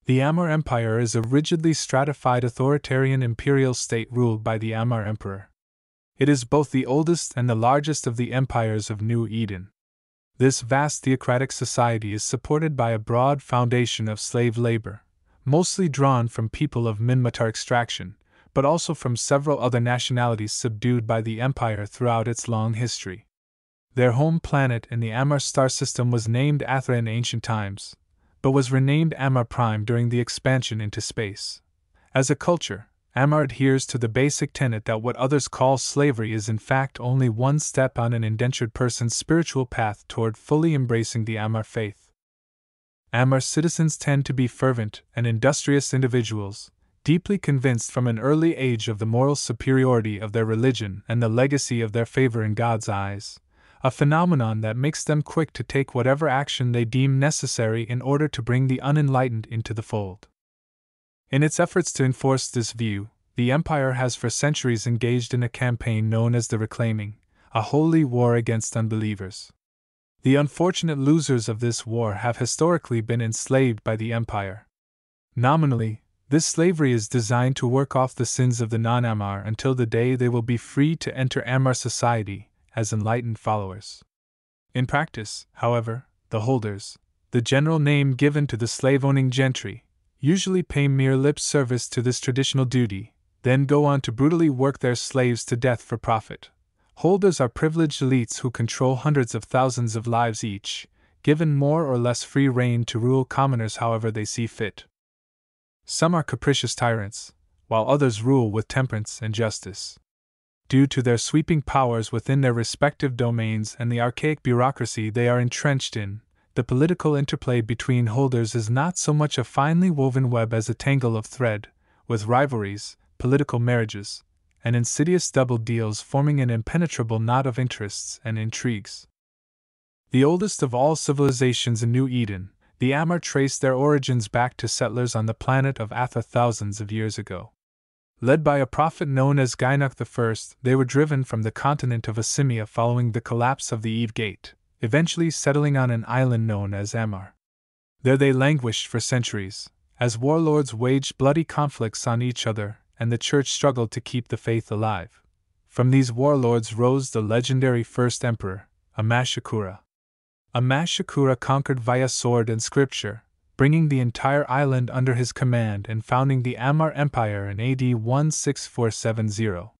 The Amarr Empire is a rigidly stratified authoritarian imperial state ruled by the Amarr Emperor. It is both the oldest and the largest of the empires of New Eden. This vast theocratic society is supported by a broad foundation of slave labor, mostly drawn from people of Minmatar extraction, but also from several other nationalities subdued by the empire throughout its long history. Their home planet in the Amarr star system was named Athra in ancient times, but was renamed Amarr Prime during the expansion into space. As a culture, Amarr adheres to the basic tenet that what others call slavery is in fact only one step on an indentured person's spiritual path toward fully embracing the Amarr faith. Amarr citizens tend to be fervent and industrious individuals, deeply convinced from an early age of the moral superiority of their religion and the legacy of their favor in God's eyes, a phenomenon that makes them quick to take whatever action they deem necessary in order to bring the unenlightened into the fold. In its efforts to enforce this view, the Empire has for centuries engaged in a campaign known as the Reclaiming, a holy war against unbelievers. The unfortunate losers of this war have historically been enslaved by the Empire. Nominally, this slavery is designed to work off the sins of the non-Amarr until the day they will be free to enter Amarr society as enlightened followers. In practice, however, the holders, the general name given to the slave-owning gentry, usually pay mere lip service to this traditional duty, then go on to brutally work their slaves to death for profit. Holders are privileged elites who control hundreds of thousands of lives each, given more or less free rein to rule commoners however they see fit. Some are capricious tyrants, while others rule with temperance and justice. Due to their sweeping powers within their respective domains and the archaic bureaucracy they are entrenched in, the political interplay between holders is not so much a finely woven web as a tangle of thread, with rivalries, political marriages, and insidious double deals forming an impenetrable knot of interests and intrigues. The oldest of all civilizations in New Eden, the Amarr traced their origins back to settlers on the planet of Athra thousands of years ago. Led by a prophet known as Gynok I, they were driven from the continent of Asimia following the collapse of the Eve Gate, eventually settling on an island known as Amarr. There they languished for centuries, as warlords waged bloody conflicts on each other and the church struggled to keep the faith alive. From these warlords rose the legendary first emperor, Amashakura. Amashakura conquered via sword and scripture, bringing the entire island under his command and founding the Amarr Empire in AD 16470.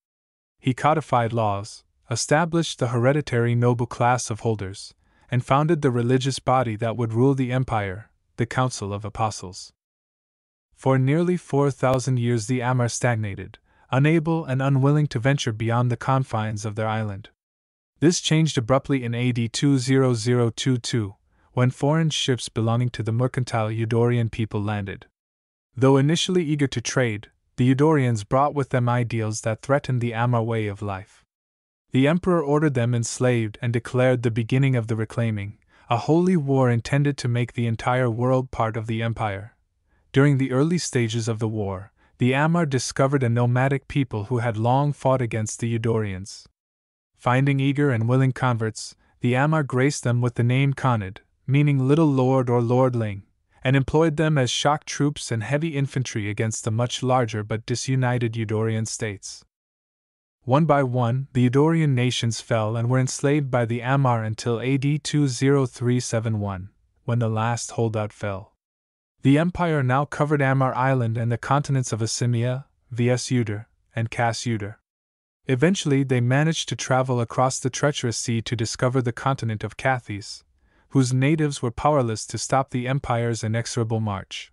He codified laws, established the hereditary noble class of holders, and founded the religious body that would rule the empire, the Council of Apostles. For nearly 4,000 years the Amarr stagnated, unable and unwilling to venture beyond the confines of their island. This changed abruptly in AD 20022, when foreign ships belonging to the mercantile Eudorian people landed. Though initially eager to trade, the Eudorians brought with them ideals that threatened the Amarr way of life. The emperor ordered them enslaved and declared the beginning of the Reclaiming, a holy war intended to make the entire world part of the empire. During the early stages of the war, the Amarr discovered a nomadic people who had long fought against the Eudorians. Finding eager and willing converts, the Amarr graced them with the name Khanid, meaning little lord or lordling, and employed them as shock troops and heavy infantry against the much larger but disunited Eudorian states. One by one, the Eudorian nations fell and were enslaved by the Amarr until AD 20371, when the last holdout fell. The empire now covered Amarr Island and the continents of Asimia, Vs Uder, and Cas Uder. Eventually they managed to travel across the treacherous sea to discover the continent of Cathys, whose natives were powerless to stop the empire's inexorable march.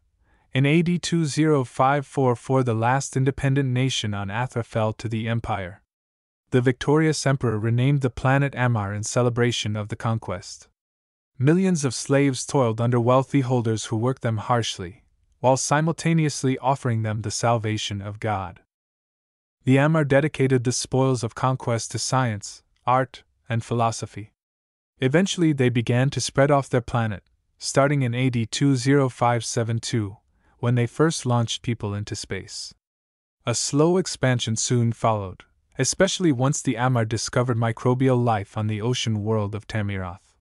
In AD 2054 the last independent nation on Athra fell to the empire. The victorious emperor renamed the planet Amarr in celebration of the conquest. Millions of slaves toiled under wealthy holders who worked them harshly, while simultaneously offering them the salvation of God. The Amarr dedicated the spoils of conquest to science, art, and philosophy. Eventually they began to spread off their planet, starting in AD 20572, when they first launched people into space. A slow expansion soon followed, especially once the Amarr discovered microbial life on the ocean world of Tamiroth.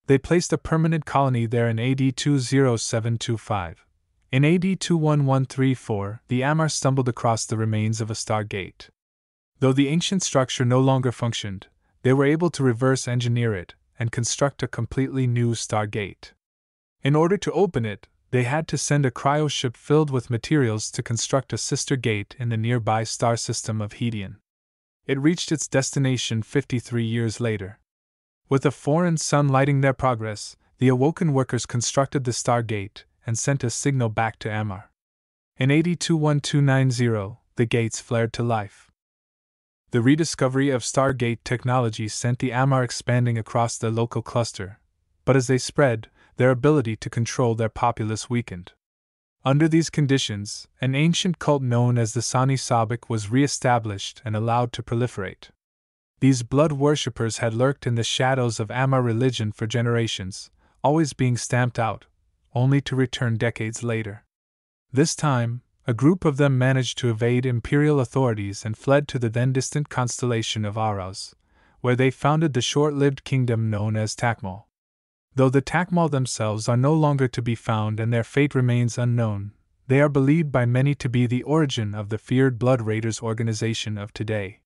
They placed a permanent colony there in AD 20725, In AD 21134, the Amarr stumbled across the remains of a stargate. Though the ancient structure no longer functioned, they were able to reverse engineer it and construct a completely new stargate. In order to open it, they had to send a cryoship filled with materials to construct a sister gate in the nearby star system of Hedion. It reached its destination 53 years later. With a foreign sun lighting their progress, the awoken workers constructed the stargate and sent a signal back to Amarr. In AD 21290, the gates flared to life. The rediscovery of stargate technology sent the Amarr expanding across the local cluster, but as they spread, their ability to control their populace weakened. Under these conditions, an ancient cult known as the Sani Sabak was re-established and allowed to proliferate. These blood worshippers had lurked in the shadows of Amarr religion for generations, always being stamped out, only to return decades later. This time, a group of them managed to evade imperial authorities and fled to the then distant constellation of Aros, where they founded the short-lived kingdom known as Takmal. Though the Takmal themselves are no longer to be found and their fate remains unknown, they are believed by many to be the origin of the feared Blood Raiders organization of today.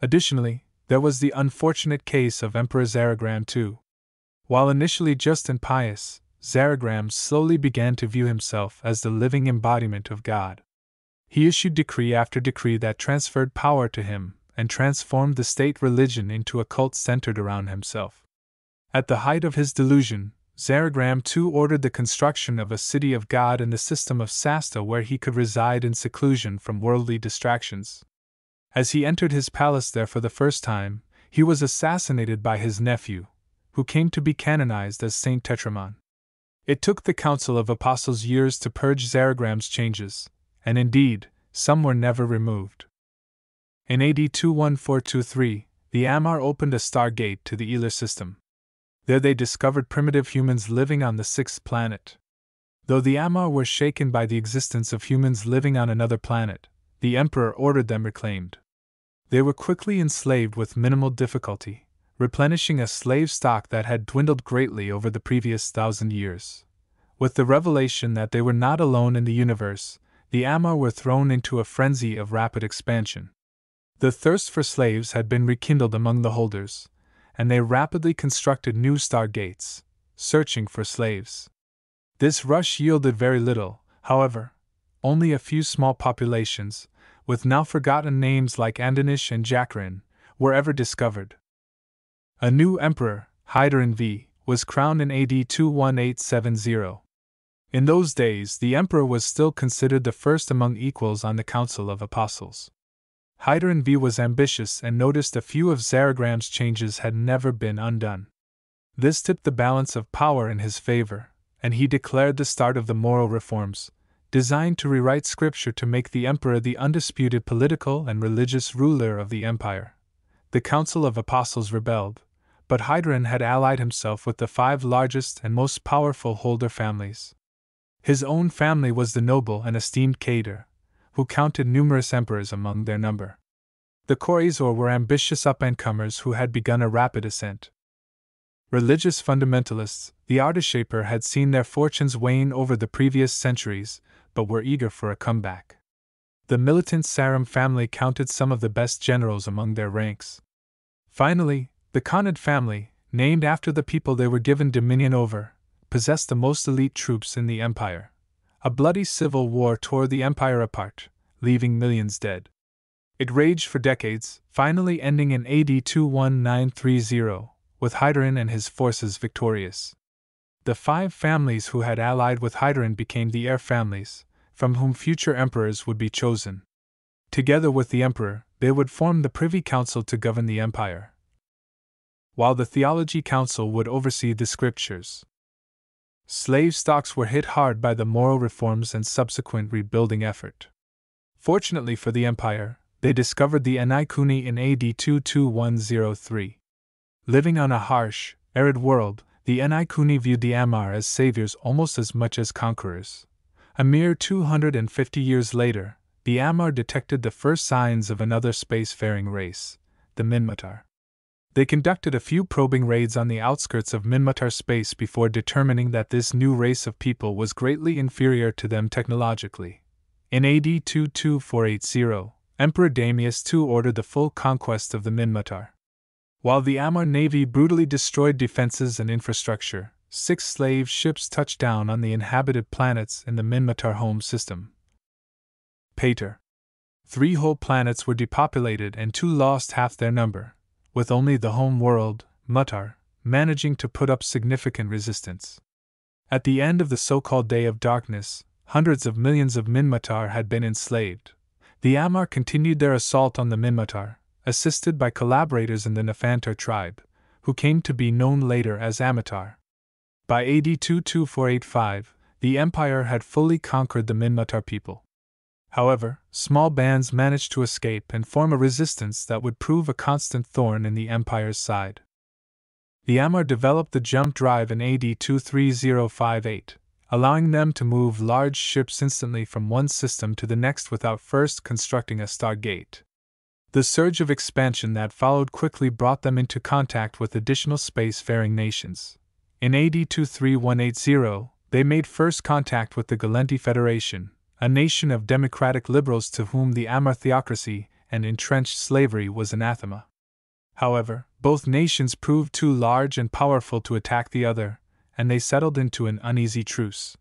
Additionally, there was the unfortunate case of Emperor Zaragram II. While initially just and pious, Zaragram slowly began to view himself as the living embodiment of God. He issued decree after decree that transferred power to him and transformed the state religion into a cult centered around himself. At the height of his delusion, Zaragram II ordered the construction of a city of God in the system of Sasta where he could reside in seclusion from worldly distractions. As he entered his palace there for the first time, he was assassinated by his nephew, who came to be canonized as Saint Tetramon. It took the Council of Apostles years to purge Zaragram's changes, and indeed, some were never removed. In AD 21423, the Amarr opened a stargate to the Elar system. There they discovered primitive humans living on the sixth planet. Though the Amarr were shaken by the existence of humans living on another planet, the Emperor ordered them reclaimed. They were quickly enslaved with minimal difficulty, replenishing a slave stock that had dwindled greatly over the previous 1,000 years. With the revelation that they were not alone in the universe, the Amarr were thrown into a frenzy of rapid expansion. The thirst for slaves had been rekindled among the holders, and they rapidly constructed new stargates, searching for slaves. This rush yielded very little, however. Only a few small populations, with now forgotten names like Andanish and Jacqueline, were ever discovered. A new emperor, Hydarin V, was crowned in AD 21870. In those days, the emperor was still considered the first among equals on the Council of Apostles. Hydarin V was ambitious and noticed a few of Zaragram's changes had never been undone. This tipped the balance of power in his favor, and he declared the start of the moral reforms, designed to rewrite scripture to make the emperor the undisputed political and religious ruler of the empire. The Council of Apostles rebelled, but Hydarin had allied himself with the 5 largest and most powerful holder families. His own family was the noble and esteemed Kader, who counted numerous emperors among their number. The Khoraezor were ambitious up-and-comers who had begun a rapid ascent. Religious fundamentalists, the Ardashaper had seen their fortunes wane over the previous centuries, but were eager for a comeback. The militant Sarum family counted some of the best generals among their ranks. Finally, the Khanid family, named after the people they were given dominion over, possessed the most elite troops in the empire. A bloody civil war tore the empire apart, leaving millions dead. It raged for decades, finally ending in AD 21930, with Hydarin and his forces victorious. The 5 families who had allied with Hydarin became the heir families, from whom future emperors would be chosen. Together with the emperor, they would form the Privy Council to govern the empire, while the Theology Council would oversee the scriptures. Slave stocks were hit hard by the moral reforms and subsequent rebuilding effort. Fortunately for the empire, they discovered the Anaikuni in AD 22103. Living on a harsh, arid world, the Anaikuni viewed the Amarr as saviors almost as much as conquerors. A mere 250 years later, the Amarr detected the first signs of another spacefaring race, the Minmatar. They conducted a few probing raids on the outskirts of Minmatar space before determining that this new race of people was greatly inferior to them technologically. In AD 22480, Emperor Damius II ordered the full conquest of the Minmatar. While the Amarr navy brutally destroyed defenses and infrastructure, 6 slave ships touched down on the inhabited planets in the Minmatar home system. Pater. 3 whole planets were depopulated and 2 lost half their number, with only the home world, Mutar, managing to put up significant resistance. At the end of the so-called Day of Darkness, hundreds of millions of Minmatar had been enslaved. The Amarr continued their assault on the Minmatar, assisted by collaborators in the Nephantar tribe, who came to be known later as Amatar. By AD 22485, the Empire had fully conquered the Minmatar people. However, small bands managed to escape and form a resistance that would prove a constant thorn in the Empire's side. The Amarr developed the jump drive in AD 23058, allowing them to move large ships instantly from one system to the next without first constructing a stargate. The surge of expansion that followed quickly brought them into contact with additional space-faring nations. In AD 23180, they made first contact with the Galenti Federation, a nation of democratic liberals to whom the Amarr theocracy and entrenched slavery was anathema. However, both nations proved too large and powerful to attack the other, and they settled into an uneasy truce.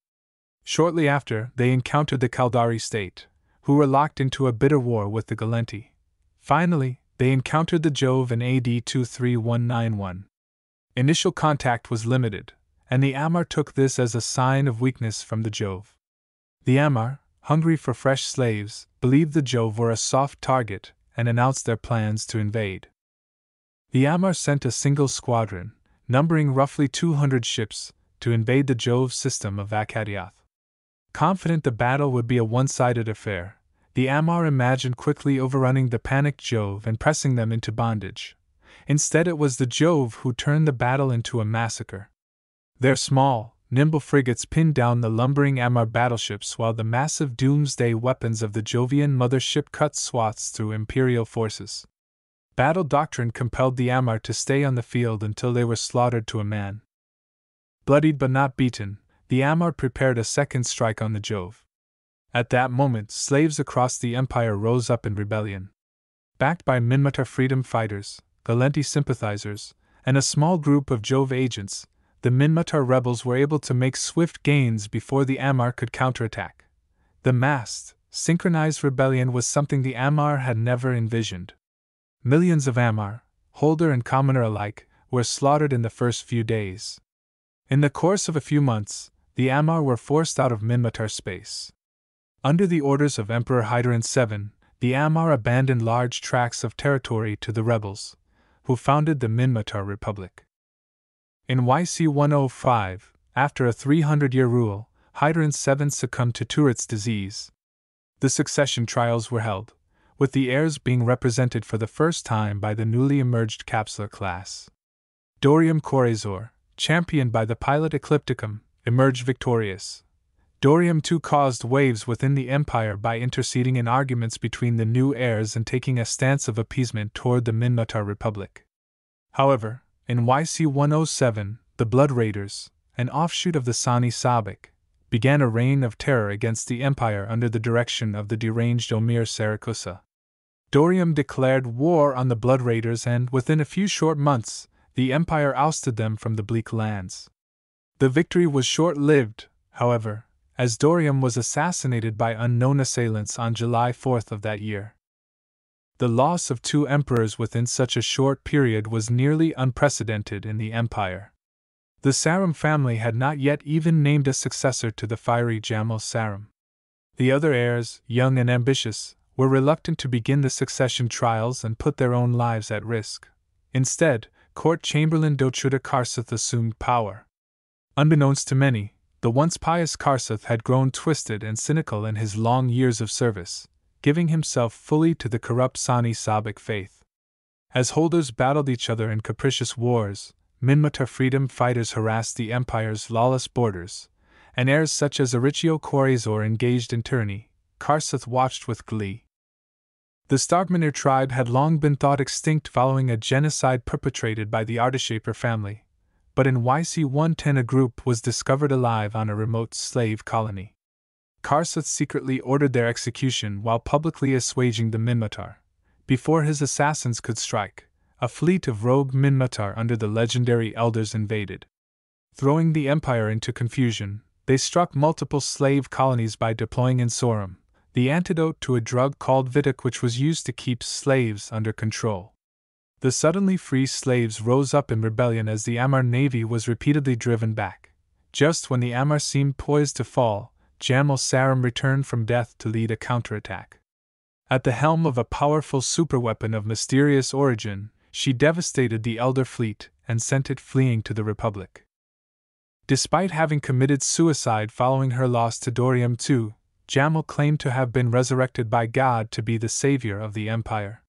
Shortly after, they encountered the Kaldari state, who were locked into a bitter war with the Galenti. Finally, they encountered the Jove in AD 23191. Initial contact was limited, and the Amarr took this as a sign of weakness from the Jove. The Amarr, hungry for fresh slaves, believed the Jove were a soft target and announced their plans to invade. The Amarr sent a single squadron, numbering roughly 200 ships, to invade the Jove system of Akkadiath. Confident the battle would be a one-sided affair, the Amarr imagined quickly overrunning the panicked Jove and pressing them into bondage. Instead, it was the Jove who turned the battle into a massacre. Their small, nimble frigates pinned down the lumbering Amarr battleships while the massive doomsday weapons of the Jovian mothership cut swaths through Imperial forces. Battle doctrine compelled the Amarr to stay on the field until they were slaughtered to a man. Bloodied but not beaten, the Amarr prepared a second strike on the Jove. At that moment, slaves across the Empire rose up in rebellion. Backed by Minmatar freedom fighters, Galenti sympathizers, and a small group of Jove agents, the Minmatar rebels were able to make swift gains before the Amarr could counterattack. The massed, synchronized rebellion was something the Amarr had never envisioned. Millions of Amarr, holder and commoner alike, were slaughtered in the first few days. In the course of a few months, the Amarr were forced out of Minmatar space. Under the orders of Emperor Hydarin VII, the Amarr abandoned large tracts of territory to the rebels, who founded the Minmatar Republic. In YC 105, after a 300-year rule, Hydarin VII succumbed to Tourette's disease. The succession trials were held, with the heirs being represented for the first time by the newly emerged capsular class. Dorium Corazor, championed by the pilot Eclipticum, emerged victorious. Dorium too caused waves within the Empire by interceding in arguments between the new heirs and taking a stance of appeasement toward the Minmatar Republic. However, in YC 107, the Blood Raiders, an offshoot of the Sani Sabak, began a reign of terror against the Empire under the direction of the deranged Omir Sarakusa. Dorium declared war on the Blood Raiders, and within a few short months, the Empire ousted them from the bleak lands. The victory was short-lived, however, as Dorium was assassinated by unknown assailants on July 4th of that year. The loss of 2 emperors within such a short period was nearly unprecedented in the Empire. The Sarum family had not yet even named a successor to the fiery Jamal Sarum. The other heirs, young and ambitious, were reluctant to begin the succession trials and put their own lives at risk. Instead, Court Chamberlain Dotruda Karsath assumed power. Unbeknownst to many, the once pious Karsath had grown twisted and cynical in his long years of service, giving himself fully to the corrupt Sani Sabak faith. As holders battled each other in capricious wars, Minmatar freedom fighters harassed the Empire's lawless borders, and heirs such as Arichio Corazor engaged in tyranny, Karsath watched with glee. The Starkmanir tribe had long been thought extinct following a genocide perpetrated by the Ardeshaper family, but in YC-110 a group was discovered alive on a remote slave colony. Karsuth secretly ordered their execution while publicly assuaging the Minmatar. Before his assassins could strike, a fleet of rogue Minmatar under the legendary elders invaded. Throwing the Empire into confusion, they struck multiple slave colonies by deploying Insorum, the antidote to a drug called Vitic which was used to keep slaves under control. The suddenly free slaves rose up in rebellion as the Amarr navy was repeatedly driven back. Just when the Amarr seemed poised to fall, Jamal Sarum returned from death to lead a counterattack. At the helm of a powerful superweapon of mysterious origin, she devastated the Elder fleet and sent it fleeing to the Republic. Despite having committed suicide following her loss to Dorium II, Jamal claimed to have been resurrected by God to be the savior of the Empire.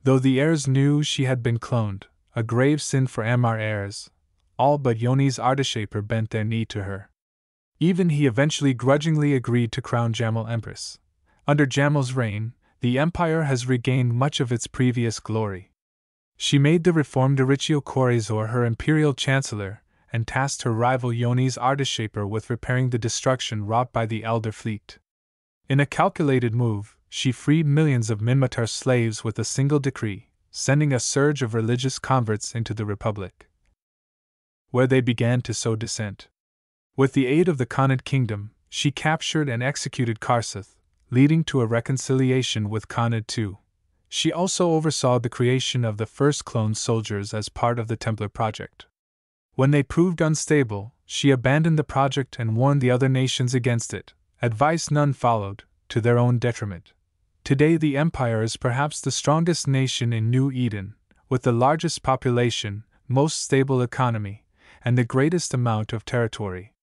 Though the heirs knew she had been cloned, a grave sin for Amarr heirs, all but Yoni's Ardeshaper bent their knee to her. Even he eventually grudgingly agreed to crown Jamal Empress. Under Jamal's reign, the Empire has regained much of its previous glory. She made the reformed Eritio Korazor her imperial chancellor, and tasked her rival Yoni's Ardeshaper with repairing the destruction wrought by the Elder fleet. In a calculated move, she freed millions of Minmatar slaves with a single decree, sending a surge of religious converts into the Republic, where they began to sow dissent. With the aid of the Khanid kingdom, she captured and executed Karsuth, leading to a reconciliation with Khanid II. She also oversaw the creation of the first cloned soldiers as part of the Templar project. When they proved unstable, she abandoned the project and warned the other nations against it. Advice none followed, to their own detriment. Today the Empire is perhaps the strongest nation in New Eden, with the largest population, most stable economy, and the greatest amount of territory.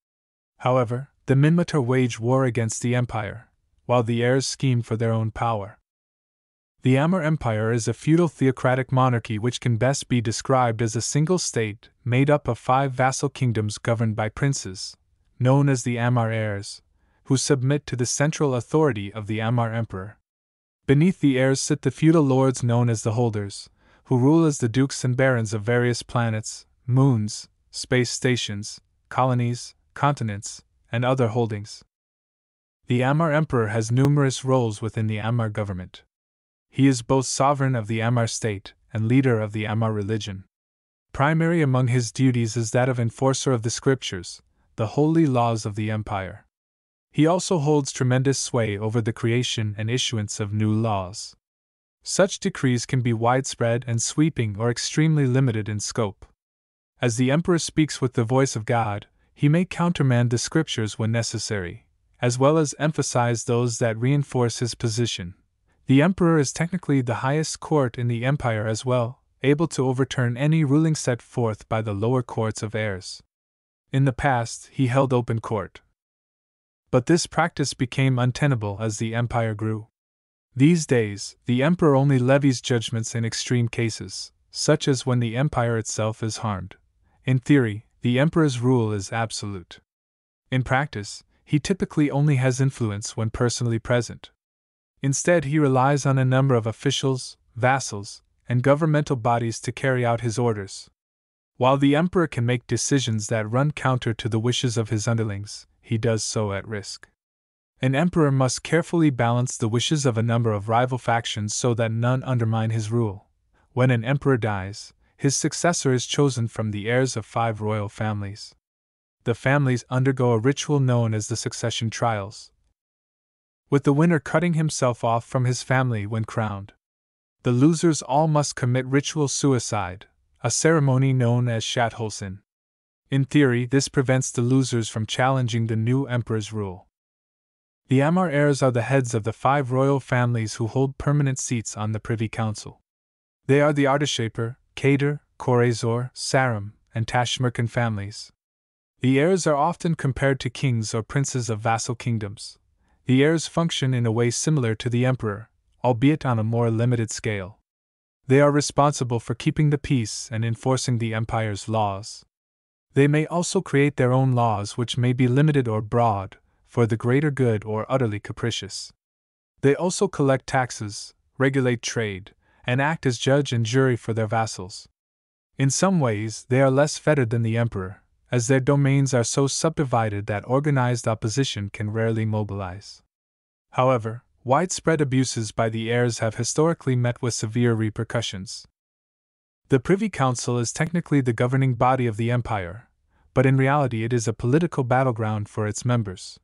However, the Minmatar wage war against the Empire, while the heirs scheme for their own power. The Amarr Empire is a feudal theocratic monarchy which can best be described as a single state made up of 5 vassal kingdoms governed by princes, known as the Amarr heirs, who submit to the central authority of the Amarr Emperor. Beneath the heirs sit the feudal lords known as the holders, who rule as the dukes and barons of various planets, moons, space stations, colonies, continents, and other holdings. The Amarr Emperor has numerous roles within the Amarr government. He is both sovereign of the Amarr state and leader of the Amarr religion. Primary among his duties is that of enforcer of the scriptures, the holy laws of the Empire. He also holds tremendous sway over the creation and issuance of new laws. Such decrees can be widespread and sweeping or extremely limited in scope. As the Emperor speaks with the voice of God, he may countermand the scriptures when necessary, as well as emphasize those that reinforce his position. The Emperor is technically the highest court in the Empire as well, able to overturn any ruling set forth by the lower courts of heirs. In the past, he held open court. But this practice became untenable as the Empire grew. These days, the Emperor only levies judgments in extreme cases, such as when the Empire itself is harmed. In theory, the Emperor's rule is absolute. In practice, he typically only has influence when personally present. Instead, he relies on a number of officials, vassals, and governmental bodies to carry out his orders. While the Emperor can make decisions that run counter to the wishes of his underlings, he does so at risk. An emperor must carefully balance the wishes of a number of rival factions so that none undermine his rule. When an emperor dies, his successor is chosen from the heirs of 5 royal families. The families undergo a ritual known as the succession trials, with the winner cutting himself off from his family when crowned. The losers all must commit ritual suicide, a ceremony known as Shatholsin. In theory, this prevents the losers from challenging the new emperor's rule. The Amarr heirs are the heads of the 5 royal families who hold permanent seats on the Privy Council. They are the Ardeshaper, Kader, Korazor, Sarum, and Tashmerkan families. The heirs are often compared to kings or princes of vassal kingdoms. The heirs function in a way similar to the emperor, albeit on a more limited scale. They are responsible for keeping the peace and enforcing the empire's laws. They may also create their own laws which may be limited or broad, for the greater good or utterly capricious. They also collect taxes, regulate trade, and act as judge and jury for their vassals. In some ways, they are less fettered than the emperor, as their domains are so subdivided that organized opposition can rarely mobilize. However, widespread abuses by the heirs have historically met with severe repercussions. The Privy Council is technically the governing body of the empire, but in reality it is a political battleground for its members.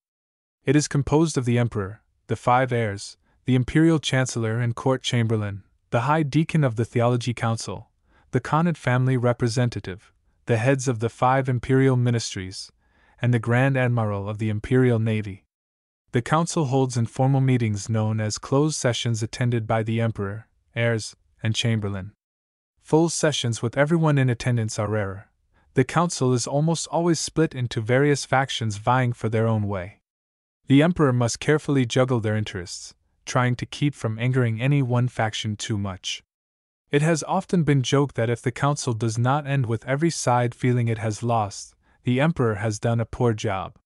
It is composed of the emperor, the 5 heirs, the imperial chancellor and court chamberlain, the high deacon of the theology council, the Khanate family representative, the heads of the 5 imperial ministries, and the Grand Admiral of the Imperial Navy. The council holds informal meetings known as closed sessions attended by the emperor, heirs, and chamberlain. Full sessions with everyone in attendance are rarer. The council is almost always split into various factions vying for their own way. The emperor must carefully juggle their interests, trying to keep from angering any one faction too much. It has often been joked that if the council does not end with every side feeling it has lost, the emperor has done a poor job.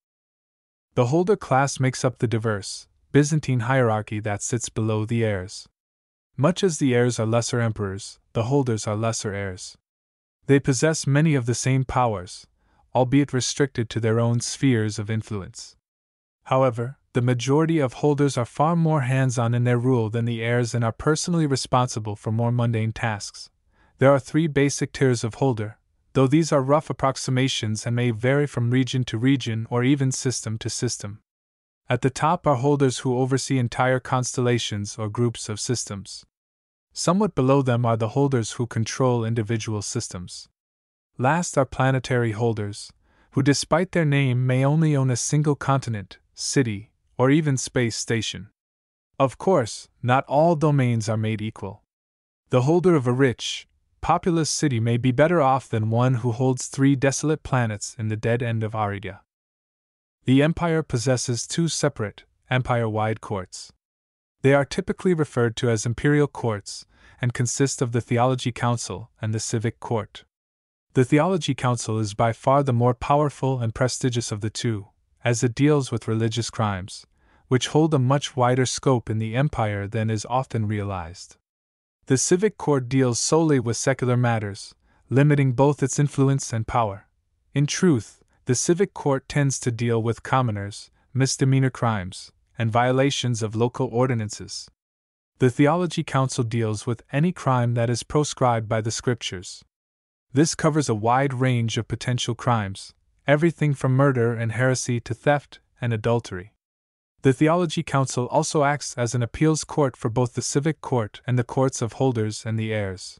The holder class makes up the diverse, Byzantine hierarchy that sits below the heirs. Much as the heirs are lesser emperors, the holders are lesser heirs. They possess many of the same powers, albeit restricted to their own spheres of influence. However, the majority of holders are far more hands-on in their rule than the heirs and are personally responsible for more mundane tasks. There are 3 basic tiers of holder, though these are rough approximations and may vary from region to region or even system to system. At the top are holders who oversee entire constellations or groups of systems. Somewhat below them are the holders who control individual systems. Last are planetary holders, who despite their name may only own a single continent, city, or even space station. Of course, not all domains are made equal. The holder of a rich, populous city may be better off than one who holds 3 desolate planets in the dead end of Aridia. The empire possesses 2 separate, empire-wide courts. They are typically referred to as imperial courts, and consist of the Theology Council and the Civic Court. The Theology Council is by far the more powerful and prestigious of the 2, as it deals with religious crimes, which hold a much wider scope in the empire than is often realized. The Civic Court deals solely with secular matters, limiting both its influence and power. In truth, the Civic Court tends to deal with commoners, misdemeanor crimes, and violations of local ordinances. The Theology Council deals with any crime that is proscribed by the Scriptures. This covers a wide range of potential crimes, everything from murder and heresy to theft and adultery. The Theology Council also acts as an appeals court for both the Civic Court and the courts of holders and the heirs.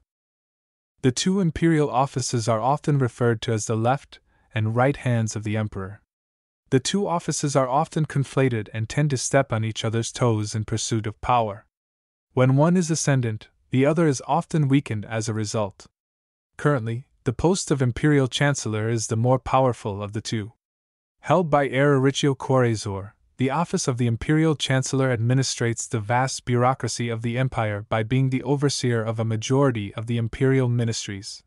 The 2 imperial offices are often referred to as the left and right hands of the emperor. The 2 offices are often conflated and tend to step on each other's toes in pursuit of power. When one is ascendant, the other is often weakened as a result. Currently, the post of imperial chancellor is the more powerful of the 2. Held by Heir Arichio Corazor, the office of the imperial chancellor administrates the vast bureaucracy of the empire by being the overseer of a majority of the imperial ministries.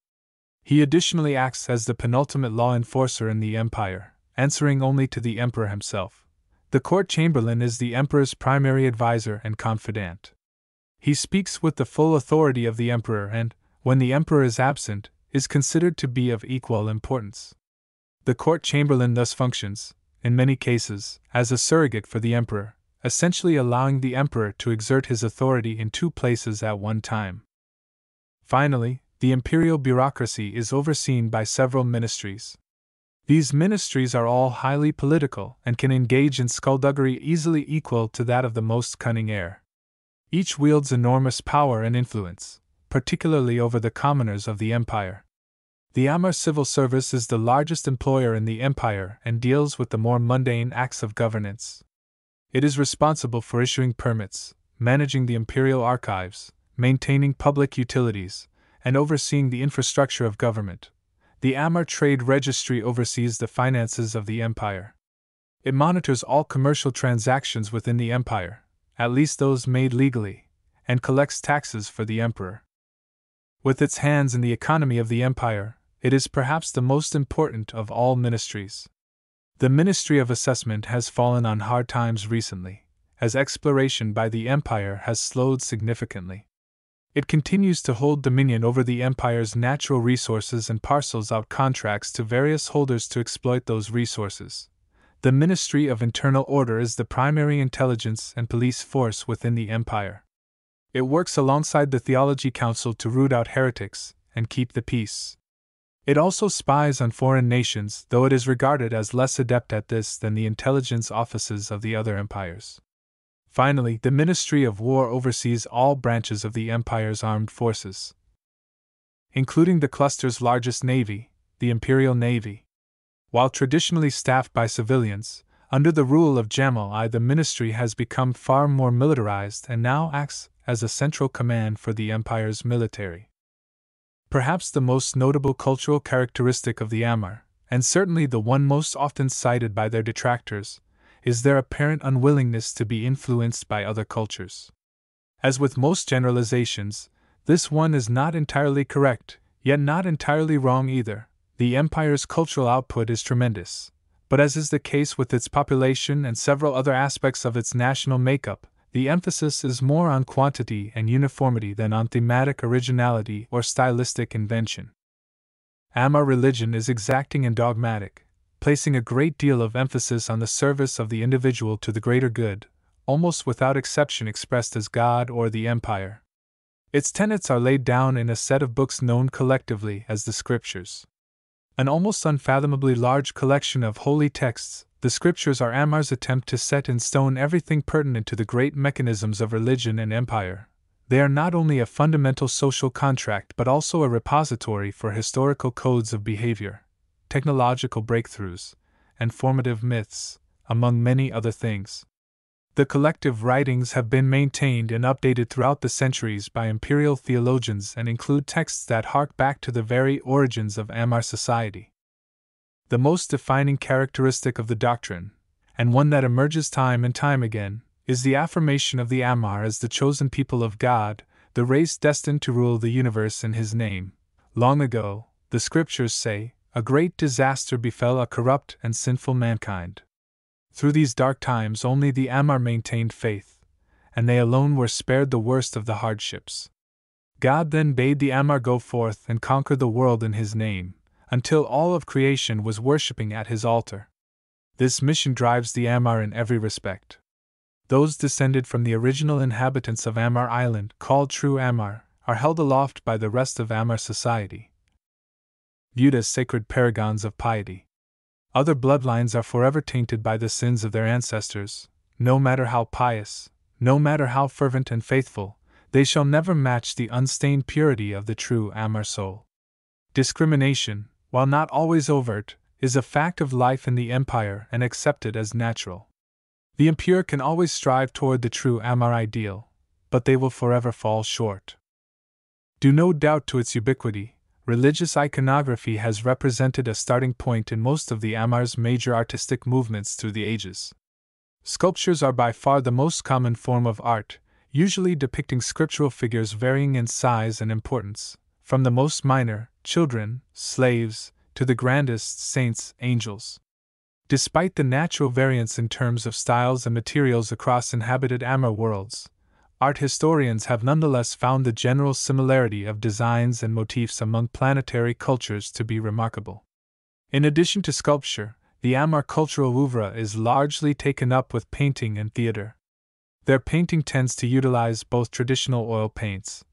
He additionally acts as the penultimate law enforcer in the empire, answering only to the emperor himself. The court chamberlain is the emperor's primary advisor and confidant. He speaks with the full authority of the emperor and, when the emperor is absent, is considered to be of equal importance. The court chamberlain thus functions, in many cases, as a surrogate for the emperor, essentially allowing the emperor to exert his authority in 2 places at one time. Finally, the imperial bureaucracy is overseen by several ministries. These ministries are all highly political and can engage in skullduggery easily equal to that of the most cunning heir. Each wields enormous power and influence, particularly over the commoners of the empire. The Amarr civil service is the largest employer in the empire and deals with the more mundane acts of governance. It is responsible for issuing permits, managing the imperial archives, maintaining public utilities, and overseeing the infrastructure of government. The Amarr Trade Registry oversees the finances of the empire. It monitors all commercial transactions within the empire, at least those made legally, and collects taxes for the emperor. With its hands in the economy of the empire, it is perhaps the most important of all ministries. The Ministry of Assessment has fallen on hard times recently, as exploration by the empire has slowed significantly. It continues to hold dominion over the empire's natural resources and parcels out contracts to various holders to exploit those resources. The Ministry of Internal Order is the primary intelligence and police force within the empire. It works alongside the Theology Council to root out heretics and keep the peace. It also spies on foreign nations, though it is regarded as less adept at this than the intelligence offices of the other empires. Finally, the Ministry of War oversees all branches of the empire's armed forces, including the cluster's largest navy, the Imperial Navy. While traditionally staffed by civilians, under the rule of Jamal I, the ministry has become far more militarized and now acts as a central command for the empire's military. Perhaps the most notable cultural characteristic of the Amarr, and certainly the one most often cited by their detractors, is their apparent unwillingness to be influenced by other cultures. As with most generalizations, this one is not entirely correct, yet not entirely wrong either. The empire's cultural output is tremendous, but as is the case with its population and several other aspects of its national makeup, the emphasis is more on quantity and uniformity than on thematic originality or stylistic invention. Amarr religion is exacting and dogmatic, placing a great deal of emphasis on the service of the individual to the greater good, almost without exception expressed as God or the empire. Its tenets are laid down in a set of books known collectively as the Scriptures. An almost unfathomably large collection of holy texts, the Scriptures are Amarr's attempt to set in stone everything pertinent to the great mechanisms of religion and empire. They are not only a fundamental social contract but also a repository for historical codes of behavior, technological breakthroughs, and formative myths, among many other things. The collective writings have been maintained and updated throughout the centuries by imperial theologians and include texts that hark back to the very origins of Amarr society. The most defining characteristic of the doctrine, and one that emerges time and time again, is the affirmation of the Amarr as the chosen people of God, the race destined to rule the universe in His name. Long ago, the Scriptures say, a great disaster befell a corrupt and sinful mankind. Through these dark times only the Amarr maintained faith, and they alone were spared the worst of the hardships. God then bade the Amarr go forth and conquer the world in His name, until all of creation was worshipping at His altar. This mission drives the Amarr in every respect. Those descended from the original inhabitants of Amarr Island, called true Amarr, are held aloft by the rest of Amarr society, viewed as sacred paragons of piety. Other bloodlines are forever tainted by the sins of their ancestors. No matter how pious, no matter how fervent and faithful, they shall never match the unstained purity of the true Amarr soul. Discrimination, while not always overt, is a fact of life in the empire and accepted as natural. The impure can always strive toward the true Amarr ideal, but they will forever fall short. Due no doubt to its ubiquity, religious iconography has represented a starting point in most of the Amarr's major artistic movements through the ages. Sculptures are by far the most common form of art, usually depicting scriptural figures varying in size and importance, from the most minor, children, slaves, to the grandest, saints, angels. Despite the natural variance in terms of styles and materials across inhabited Amarr worlds, art historians have nonetheless found the general similarity of designs and motifs among planetary cultures to be remarkable. In addition to sculpture, the Amarr cultural oeuvre is largely taken up with painting and theater. Their painting tends to utilize both traditional oil paints,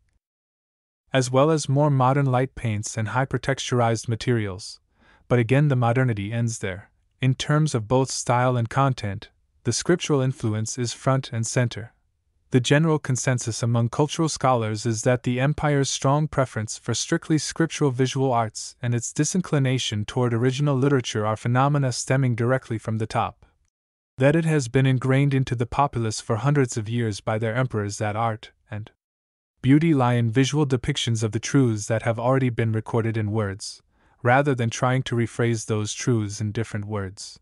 as well as more modern light paints and hypertexturized materials, but again the modernity ends there. In terms of both style and content, the scriptural influence is front and center. The general consensus among cultural scholars is that the empire's strong preference for strictly scriptural visual arts and its disinclination toward original literature are phenomena stemming directly from the top. That it has been ingrained into the populace for hundreds of years by their emperors that art and beauty lie in visual depictions of the truths that have already been recorded in words, rather than trying to rephrase those truths in different words.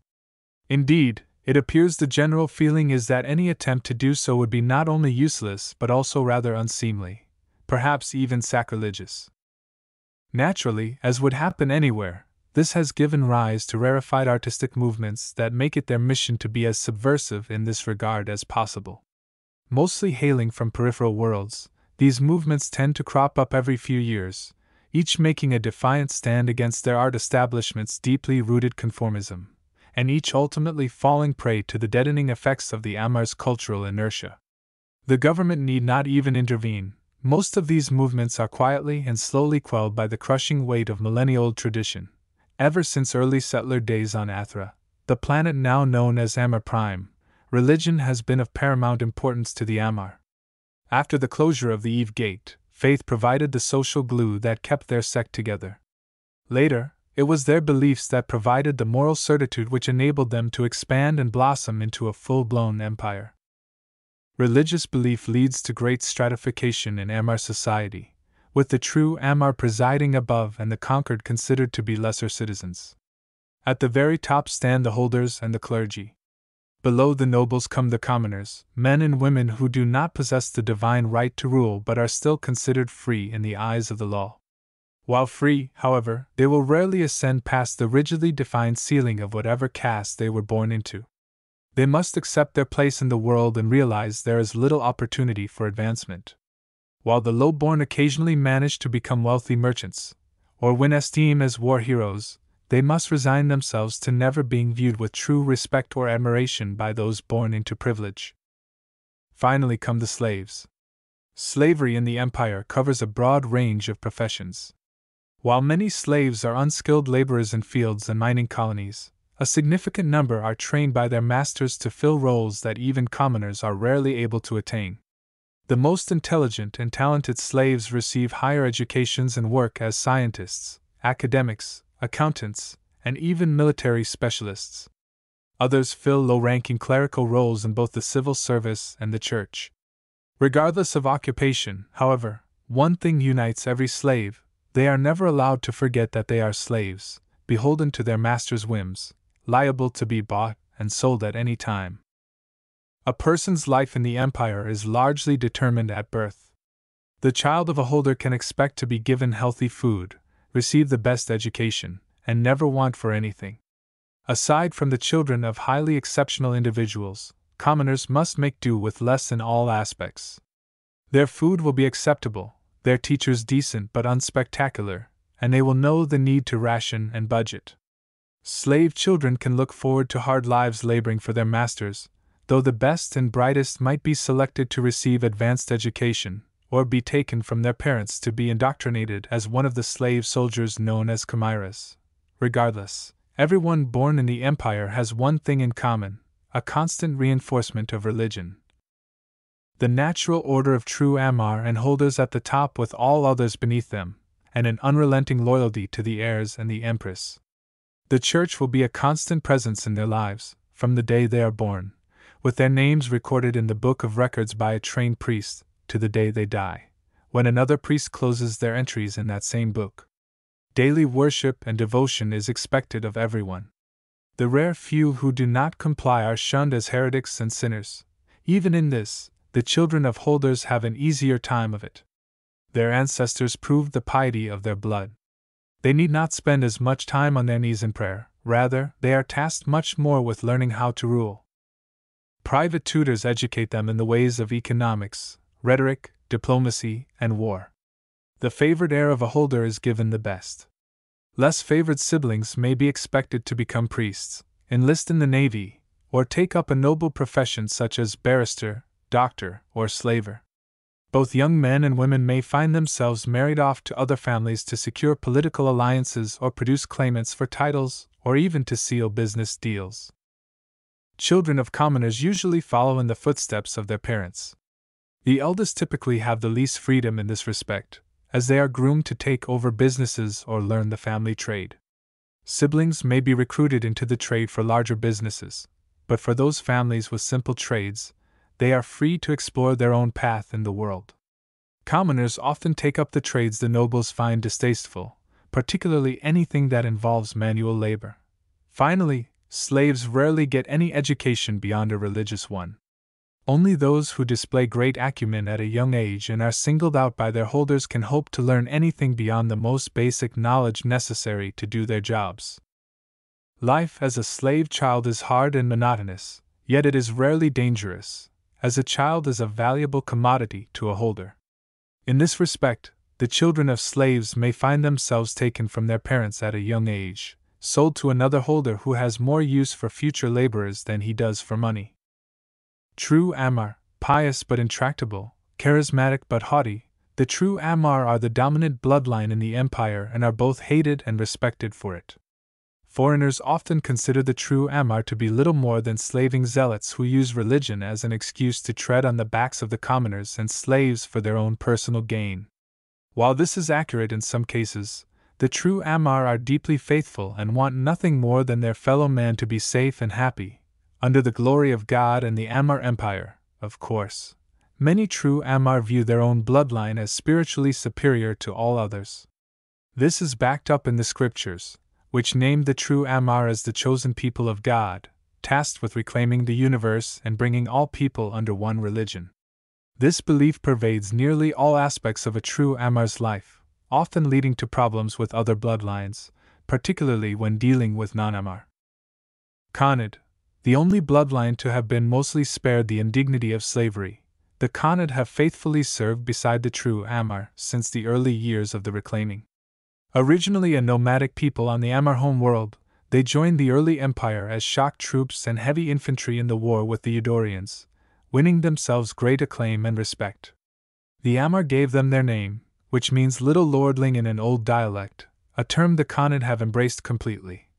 Indeed, it appears the general feeling is that any attempt to do so would be not only useless but also rather unseemly, perhaps even sacrilegious. Naturally, as would happen anywhere, This has given rise to rarefied artistic movements that make it their mission to be as subversive in this regard as possible. Mostly hailing from peripheral worlds, these movements tend to crop up every few years, each making a defiant stand against their art establishment's deeply rooted conformism, and each ultimately falling prey to the deadening effects of the Amarr's cultural inertia. The government need not even intervene. Most of these movements are quietly and slowly quelled by the crushing weight of millennia-old tradition. Ever since early settler days on Athra, the planet now known as Amarr Prime, religion has been of paramount importance to the Amarr. After the closure of the Eve Gate, faith provided the social glue that kept their sect together. Later, it was their beliefs that provided the moral certitude which enabled them to expand and blossom into a full-blown empire. Religious belief leads to great stratification in Amarr society, with the true Amarr presiding above and the conquered considered to be lesser citizens. At the very top stand the holders and the clergy. Below the nobles come the commoners, men and women who do not possess the divine right to rule but are still considered free in the eyes of the law. While free, however, they will rarely ascend past the rigidly defined ceiling of whatever caste they were born into. They must accept their place in the world and realize there is little opportunity for advancement. While the low-born occasionally manage to become wealthy merchants, or win esteem as war heroes, they must resign themselves to never being viewed with true respect or admiration by those born into privilege. Finally come the slaves. Slavery in the empire covers a broad range of professions. While many slaves are unskilled laborers in fields and mining colonies, a significant number are trained by their masters to fill roles that even commoners are rarely able to attain. The most intelligent and talented slaves receive higher educations and work as scientists, academics, accountants, and even military specialists. Others fill low-ranking clerical roles in both the civil service and the church. Regardless of occupation, however, one thing unites every slave: they are never allowed to forget that they are slaves, beholden to their master's whims, liable to be bought and sold at any time. A person's life in the empire is largely determined at birth. The child of a holder can expect to be given healthy food, receive the best education, and never want for anything. Aside from the children of highly exceptional individuals, commoners must make do with less in all aspects. Their food will be acceptable, their teachers decent but unspectacular, and they will know the need to ration and budget. Slave children can look forward to hard lives laboring for their masters, though the best and brightest might be selected to receive advanced education, or be taken from their parents to be indoctrinated as one of the slave soldiers known as chimeras. Regardless, everyone born in the empire has one thing in common: a constant reinforcement of religion. The natural order of true Amarr and holders at the top with all others beneath them, and an unrelenting loyalty to the heirs and the empress. The church will be a constant presence in their lives, from the day they are born, with their names recorded in the book of records by a trained priest, to the day they die, when another priest closes their entries in that same book. Daily worship and devotion is expected of everyone. The rare few who do not comply are shunned as heretics and sinners. Even in this, the children of holders have an easier time of it. Their ancestors proved the piety of their blood. They need not spend as much time on their knees in prayer, rather, they are tasked much more with learning how to rule. Private tutors educate them in the ways of economics, rhetoric, diplomacy, and war. The favored heir of a holder is given the best. Less favored siblings may be expected to become priests, enlist in the navy, or take up a noble profession such as barrister, doctor, or slaver. Both young men and women may find themselves married off to other families to secure political alliances or produce claimants for titles, or even to seal business deals. Children of commoners usually follow in the footsteps of their parents. The eldest typically have the least freedom in this respect, as they are groomed to take over businesses or learn the family trade. Siblings may be recruited into the trade for larger businesses, but for those families with simple trades, they are free to explore their own path in the world. Commoners often take up the trades the nobles find distasteful, particularly anything that involves manual labor. Finally, slaves rarely get any education beyond a religious one. Only those who display great acumen at a young age and are singled out by their holders can hope to learn anything beyond the most basic knowledge necessary to do their jobs. Life as a slave child is hard and monotonous, yet it is rarely dangerous, as a child is a valuable commodity to a holder. In this respect, the children of slaves may find themselves taken from their parents at a young age, sold to another holder who has more use for future laborers than he does for money. True Amarr, pious but intractable, charismatic but haughty, the true Amarr are the dominant bloodline in the empire and are both hated and respected for it. Foreigners often consider the true Amarr to be little more than slaving zealots who use religion as an excuse to tread on the backs of the commoners and slaves for their own personal gain. While this is accurate in some cases, the true Amarr are deeply faithful and want nothing more than their fellow man to be safe and happy, under the glory of God and the Amarr Empire, of course. Many true Amarr view their own bloodline as spiritually superior to all others. This is backed up in the scriptures, which named the true Amarr as the chosen people of God, tasked with reclaiming the universe and bringing all people under one religion. This belief pervades nearly all aspects of a true Amarr's life, often leading to problems with other bloodlines, particularly when dealing with non-Amarr. Khanid, the only bloodline to have been mostly spared the indignity of slavery, the Khanid have faithfully served beside the true Amarr since the early years of the reclaiming. Originally a nomadic people on the Amarr home world, they joined the early empire as shock troops and heavy infantry in the war with the Eudorians, winning themselves great acclaim and respect. The Amarr gave them their name, which means little lordling in an old dialect, a term the Khanid have embraced completely.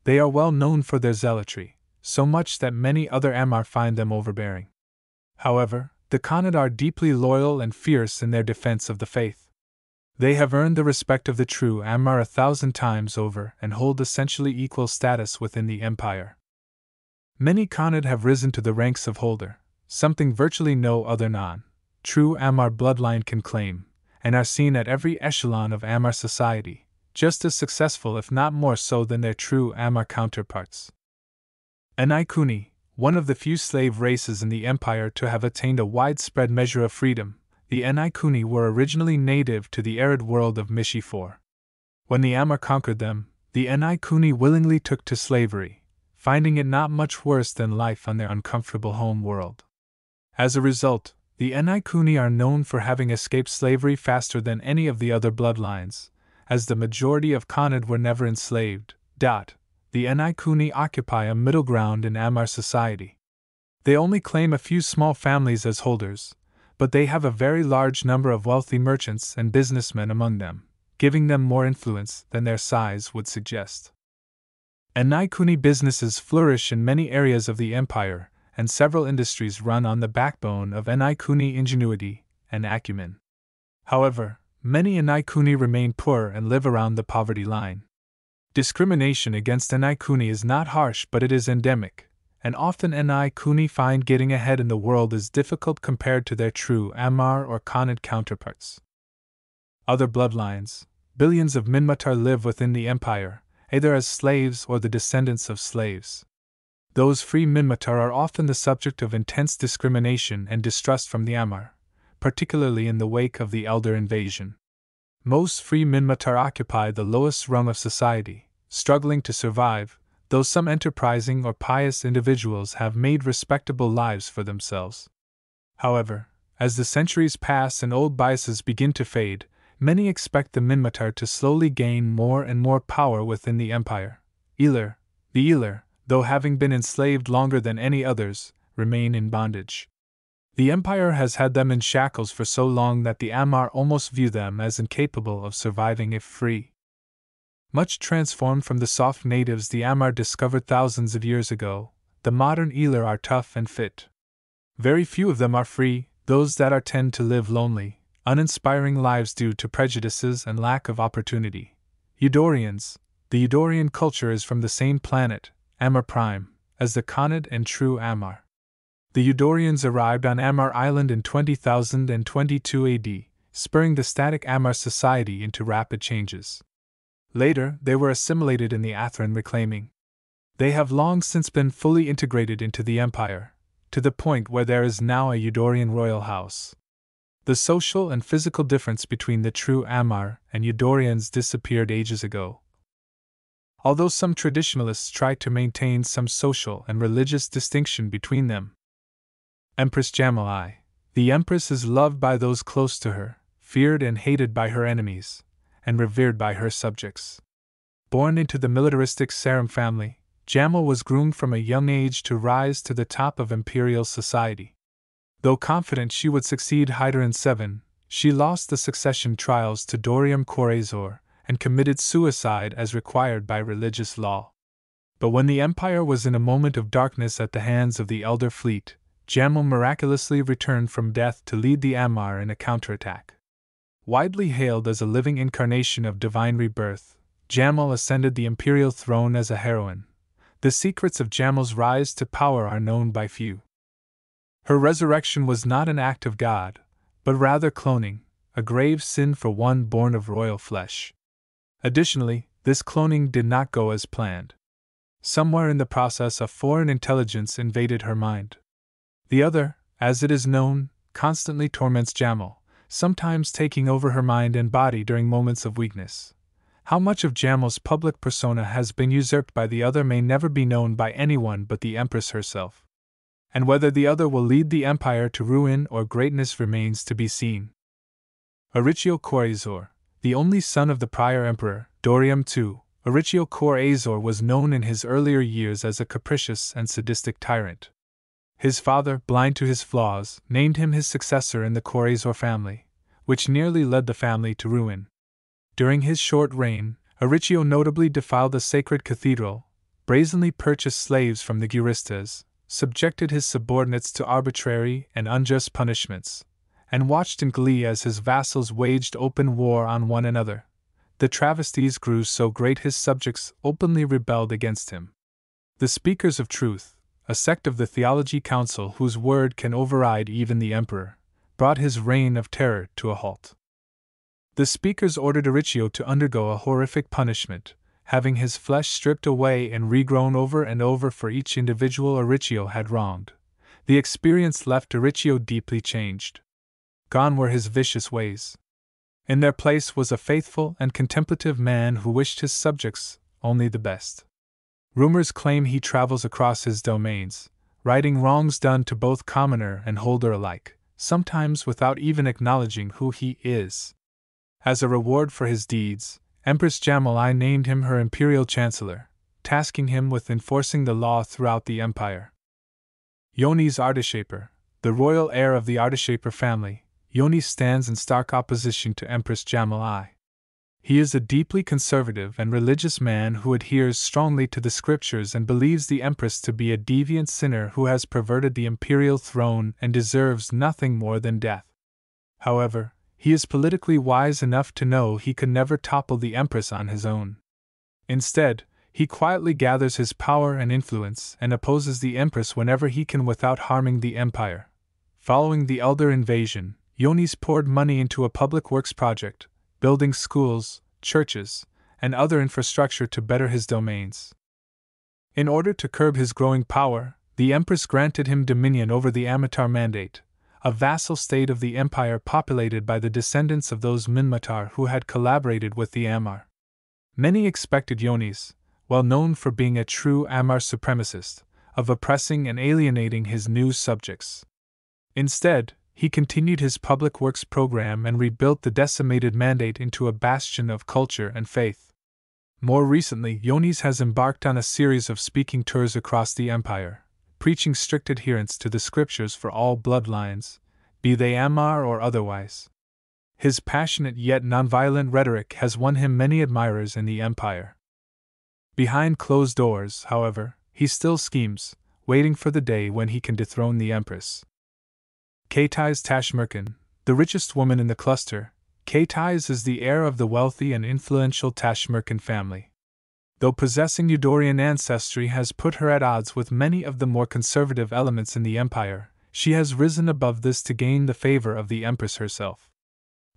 They are well known for their zealotry, so much that many other Amarr find them overbearing. However, the Khanid are deeply loyal and fierce in their defense of the faith. They have earned the respect of the true Amarr 1,000 times over and hold essentially equal status within the empire. Many Khanid have risen to the ranks of holder, something virtually no other non-true Amarr bloodline can claim, and are seen at every echelon of Amarr society, just as successful if not more so than their true Amarr counterparts. Anaikuni, one of the few slave races in the empire to have attained a widespread measure of freedom, the Anaikuni were originally native to the arid world of Mishi-4. When the Amarr conquered them, the Anaikuni willingly took to slavery, finding it not much worse than life on their uncomfortable home world. As a result, the Anaikuni are known for having escaped slavery faster than any of the other bloodlines, as the majority of Khanid were never enslaved. The Anaikuni occupy a middle ground in Amarr society. They only claim a few small families as holders, but they have a very large number of wealthy merchants and businessmen among them, giving them more influence than their size would suggest. Anaikuni businesses flourish in many areas of the empire, and several industries run on the backbone of Anaikuni ingenuity and acumen. However, many Anaikuni remain poor and live around the poverty line. Discrimination against Anaikuni is not harsh, but it is endemic, and often Anaikuni find getting ahead in the world is difficult compared to their true Amarr or Khanid counterparts. Other bloodlines, billions of Minmatar live within the empire, either as slaves or the descendants of slaves. Those free Minmatar are often the subject of intense discrimination and distrust from the Amarr, particularly in the wake of the Elder invasion. Most free Minmatar occupy the lowest rung of society, struggling to survive, though some enterprising or pious individuals have made respectable lives for themselves. However, as the centuries pass and old biases begin to fade, many expect the Minmatar to slowly gain more and more power within the empire. The Elar, though having been enslaved longer than any others, remain in bondage. The empire has had them in shackles for so long that the Amarr almost view them as incapable of surviving if free. Much transformed from the soft natives the Amarr discovered thousands of years ago, the modern Elar are tough and fit. Very few of them are free, those that are tend to live lonely, uninspiring lives due to prejudices and lack of opportunity. Eudorians, the Eudorian culture is from the same planet, Amarr Prime, as the Khanid and true Amarr. The Eudorians arrived on Amarr Island in 20,022 AD, spurring the static Amarr society into rapid changes. Later, they were assimilated in the Athran reclaiming. They have long since been fully integrated into the empire, to the point where there is now a Eudorian royal house. The social and physical difference between the true Amarr and Eudorians disappeared ages ago. Although some traditionalists try to maintain some social and religious distinction between them. Empress Jamali. The Empress is loved by those close to her, feared and hated by her enemies, and revered by her subjects. Born into the militaristic Sarum family, Jamal was groomed from a young age to rise to the top of imperial society. Though confident she would succeed Hydarin VII, she lost the succession trials to Dorium Corazor and committed suicide as required by religious law. But when the empire was in a moment of darkness at the hands of the Elder Fleet, Jamal miraculously returned from death to lead the Amarr in a counterattack. Widely hailed as a living incarnation of divine rebirth, Jamal ascended the imperial throne as a heroine. The secrets of Jamal's rise to power are known by few. Her resurrection was not an act of God, but rather cloning, a grave sin for one born of royal flesh. Additionally, this cloning did not go as planned. Somewhere in the process, a foreign intelligence invaded her mind. The other, as it is known, constantly torments Jamal, sometimes taking over her mind and body during moments of weakness. How much of Jamal's public persona has been usurped by the other may never be known by anyone but the Empress herself. And whether the other will lead the empire to ruin or greatness remains to be seen. Auricchio Corazor, the only son of the prior emperor, Dorium II, Auricchio Corazor was known in his earlier years as a capricious and sadistic tyrant. His father, blind to his flaws, named him his successor in the Corazor family, which nearly led the family to ruin. During his short reign, Auricchio notably defiled the sacred cathedral, brazenly purchased slaves from the Guristas, subjected his subordinates to arbitrary and unjust punishments, and watched in glee as his vassals waged open war on one another. The travesties grew so great his subjects openly rebelled against him. The Speakers of Truth, a sect of the Theology Council whose word can override even the emperor, brought his reign of terror to a halt. The speakers ordered Auricchio to undergo a horrific punishment, having his flesh stripped away and regrown over and over for each individual Auricchio had wronged. The experience left Auricchio deeply changed. Gone were his vicious ways. In their place was a faithful and contemplative man who wished his subjects only the best. Rumors claim he travels across his domains, righting wrongs done to both commoner and holder alike, sometimes without even acknowledging who he is. As a reward for his deeds, Empress Jamali named him her imperial chancellor, tasking him with enforcing the law throughout the empire. Yonis Ardashaper, the royal heir of the Ardashaper family, Yonis stands in stark opposition to Empress Jamali. He is a deeply conservative and religious man who adheres strongly to the scriptures and believes the Empress to be a deviant sinner who has perverted the imperial throne and deserves nothing more than death. However, he is politically wise enough to know he could never topple the Empress on his own. Instead, he quietly gathers his power and influence and opposes the Empress whenever he can without harming the empire. Following the Elder invasion, Yonis poured money into a public works project, building schools, churches, and other infrastructure to better his domains. In order to curb his growing power, the Empress granted him dominion over the Ammatar Mandate, a vassal state of the empire populated by the descendants of those Minmatar who had collaborated with the Amarr. Many expected Yonis, well known for being a true Amarr supremacist, of oppressing and alienating his new subjects. Instead, he continued his public works program and rebuilt the decimated mandate into a bastion of culture and faith. More recently, Yonis has embarked on a series of speaking tours across the empire, preaching strict adherence to the scriptures for all bloodlines, be they Amarr or otherwise. His passionate yet nonviolent rhetoric has won him many admirers in the empire. Behind closed doors, however, he still schemes, waiting for the day when he can dethrone the Empress. Katiz Tashmerkan, the richest woman in the cluster, Katiz is the heir of the wealthy and influential Tashmerkan family. Though possessing Eudorian ancestry has put her at odds with many of the more conservative elements in the empire, she has risen above this to gain the favor of the Empress herself.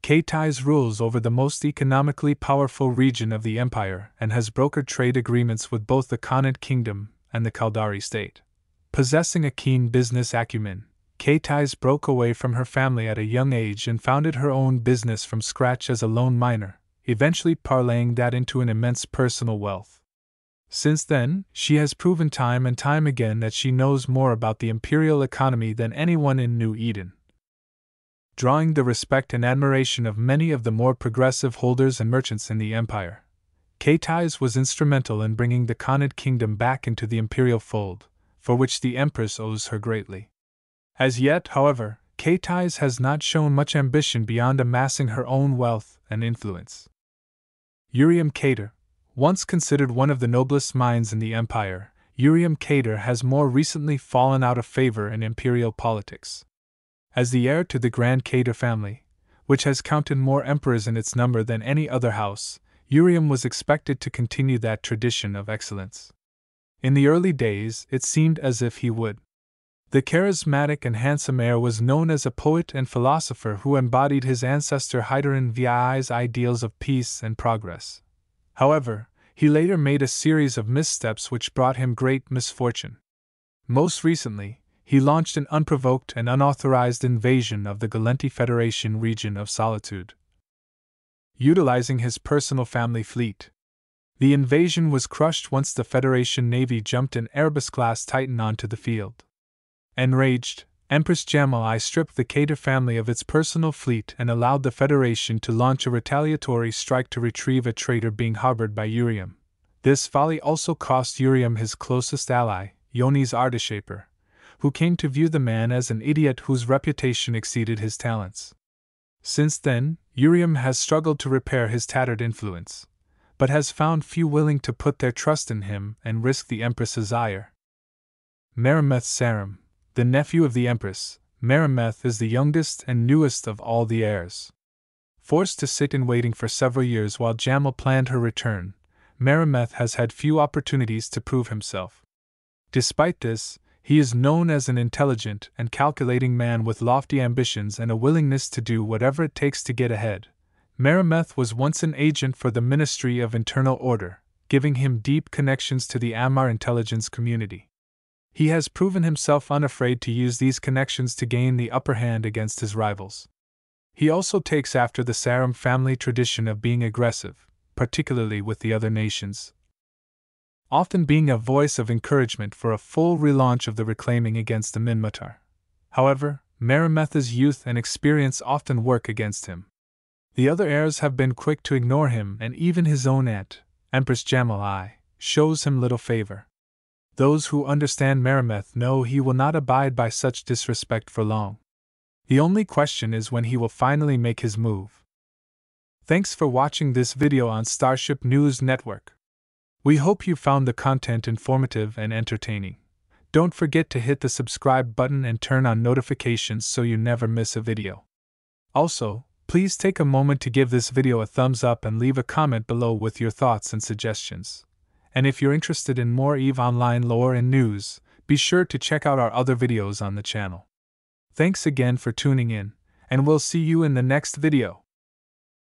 Katiz rules over the most economically powerful region of the empire and has brokered trade agreements with both the Khanate Kingdom and the Kaldari state. Possessing a keen business acumen, Ketais broke away from her family at a young age and founded her own business from scratch as a lone miner, eventually parlaying that into an immense personal wealth. Since then, she has proven time and time again that she knows more about the imperial economy than anyone in New Eden. Drawing the respect and admiration of many of the more progressive holders and merchants in the empire, Ketais was instrumental in bringing the Khanid kingdom back into the imperial fold, for which the empress owes her greatly. As yet, however, Ketais has not shown much ambition beyond amassing her own wealth and influence. Uriam Kader, once considered one of the noblest minds in the empire, Uriam Kader has more recently fallen out of favor in imperial politics. As the heir to the Grand Kader family, which has counted more emperors in its number than any other house, Uriam was expected to continue that tradition of excellence. In the early days, it seemed as if he would. The charismatic and handsome heir was known as a poet and philosopher who embodied his ancestor Hydarin VI's ideals of peace and progress. However, he later made a series of missteps which brought him great misfortune. Most recently, he launched an unprovoked and unauthorized invasion of the Galenti Federation region of Solitude. Utilizing his personal family fleet, the invasion was crushed once the Federation Navy jumped an Erebus-class Titan onto the field. Enraged, Empress Jamal I stripped the Kader family of its personal fleet and allowed the Federation to launch a retaliatory strike to retrieve a traitor being harbored by Uriam. This folly also cost Uriam his closest ally, Yonis Ardashaper, who came to view the man as an idiot whose reputation exceeded his talents. Since then, Uriam has struggled to repair his tattered influence, but has found few willing to put their trust in him and risk the Empress's ire. Merimeth Sarim, the nephew of the Empress, Merimeth is the youngest and newest of all the heirs. Forced to sit in waiting for several years while Jamal planned her return, Merimeth has had few opportunities to prove himself. Despite this, he is known as an intelligent and calculating man with lofty ambitions and a willingness to do whatever it takes to get ahead. Merimeth was once an agent for the Ministry of Internal Order, giving him deep connections to the Amarr intelligence community. He has proven himself unafraid to use these connections to gain the upper hand against his rivals. He also takes after the Sarim family tradition of being aggressive, particularly with the other nations, often being a voice of encouragement for a full relaunch of the reclaiming against the Minmatar. However, Merimeth's youth and experience often work against him. The other heirs have been quick to ignore him, and even his own aunt, Empress Jamal I, shows him little favor. Those who understand Merimeth know he will not abide by such disrespect for long. The only question is when he will finally make his move. Thanks for watching this video on Starship News Network. We hope you found the content informative and entertaining. Don't forget to hit the subscribe button and turn on notifications so you never miss a video. Also, please take a moment to give this video a thumbs up and leave a comment below with your thoughts and suggestions. And if you're interested in more EVE Online lore and news, be sure to check out our other videos on the channel. Thanks again for tuning in, and we'll see you in the next video.